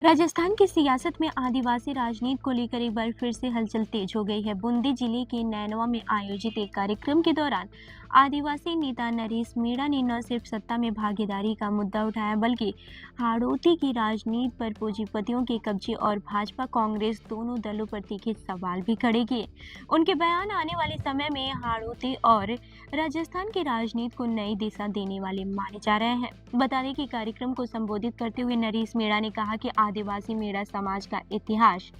राजस्थान की सियासत में आदिवासी राजनीति को लेकर एक बार फिर से हलचल तेज हो गई है। बूंदी जिले के नैनवा में आयोजित एक कार्यक्रम के दौरान आदिवासी नेता नरेश मीणा ने न सिर्फ सत्ता में भागीदारी का मुद्दा उठाया, बल्कि हाड़ौती की राजनीति पर पूंजीपतियों के कब्जे और भाजपा कांग्रेस दोनों दलों पर तीखे सवाल भी खड़े किए। उनके बयान आने वाले समय में हाड़ौती और राजस्थान की राजनीति को नई दिशा देने वाले माने जा रहे हैं। बता दें कि कार्यक्रम को संबोधित करते हुए नरेश मीणा ने कहा कि आदिवासी मेड़ा समाज का इतिहास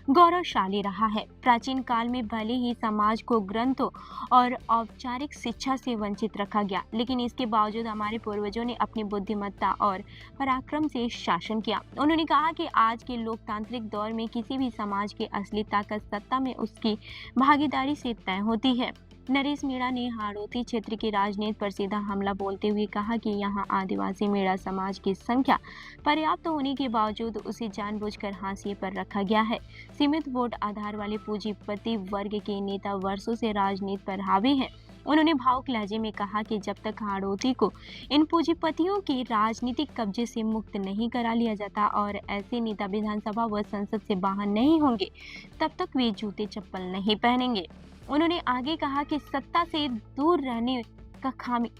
गौरवशाली रहा है। प्राचीन काल में भले ही समाज को ग्रंथों और औपचारिक शिक्षा से वंचित रखा गया, लेकिन इसके बावजूद हमारे पूर्वजों ने अपनी बुद्धिमत्ता और पराक्रम से शासन किया। उन्होंने कहा कि आज के लोकतांत्रिक दौर में किसी भी समाज की असली ताकत सत्ता में उसकी भागीदारी से तय होती है। नरेश मीणा ने हाड़ौती क्षेत्र की राजनीति पर सीधा हमला बोलते हुए कहा कि यहाँ आदिवासी मेड़ा समाज की संख्या पर्याप्त होने के बावजूद उसे जानबूझकर हाशिए पर रखा गया है। सीमित वोट आधार वाले पूंजीपति वर्ग के नेता वर्षों से राजनीति पर हावी हैं। उन्होंने भावुक लहजे में कहा कि जब तक हाड़ौती को इन पूंजीपतियों के राजनीतिक कब्जे से मुक्त नहीं करा लिया जाता और ऐसे नेता विधानसभा व संसद से बाहर नहीं होंगे, तब तक वे जूते चप्पल नहीं पहनेंगे। उन्होंने आगे कहा कि सत्ता से दूर रहने का खामी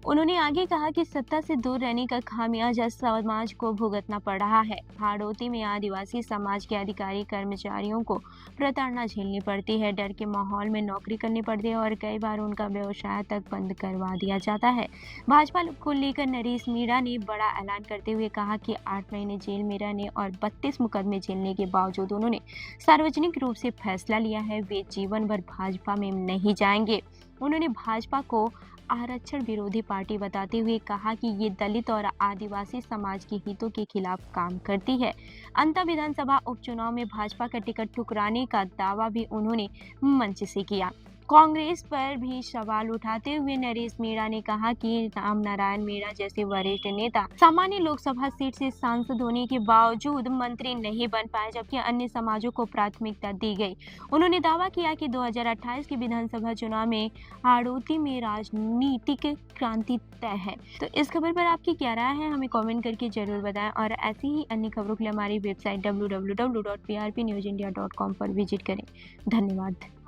उन्होंने आगे कहा कि सत्ता से दूर रहने का खामियाजा समाज को भुगतना पड़ रहा है। हाड़ौती में आदिवासी समाज के अधिकारी कर्मचारियों को प्रताड़ना झेलनी पड़ती है, डर के माहौल में नौकरी करनी पड़ती है और कई बार उनका व्यवसाय तक बंद करवा दिया जाता है। भाजपा को लेकर नरेश मीणा ने बड़ा ऐलान करते हुए कहा कि 8 महीने जेल में रहने और 32 मुकदमे झेलने के बावजूद उन्होंने सार्वजनिक रूप से फैसला लिया है, वे जीवन भर भाजपा में नहीं जाएंगे। उन्होंने भाजपा को आरक्षण विरोधी पार्टी बताते हुए कहा कि ये दलित और आदिवासी समाज के हितों के खिलाफ काम करती है। अंतः विधानसभा उपचुनाव में भाजपा का टिकट ठुकराने का दावा भी उन्होंने मंच से किया। कांग्रेस पर भी सवाल उठाते हुए नरेश मीणा ने कहा कि राम नारायण मीणा जैसे वरिष्ठ नेता सामान्य लोकसभा सीट से सांसद होने के बावजूद मंत्री नहीं बन पाए, जबकि अन्य समाजों को प्राथमिकता दी गई। उन्होंने दावा किया कि 2028 के विधानसभा चुनाव में हाड़ौती में राजनीतिक क्रांति तय है। तो इस खबर पर आपकी क्या राय है, हमें कमेंट करके जरूर बताएं और ऐसी ही अन्य खबरों के लिए हमारी वेबसाइट www.prpnewsindia.com पर विजिट करें। धन्यवाद।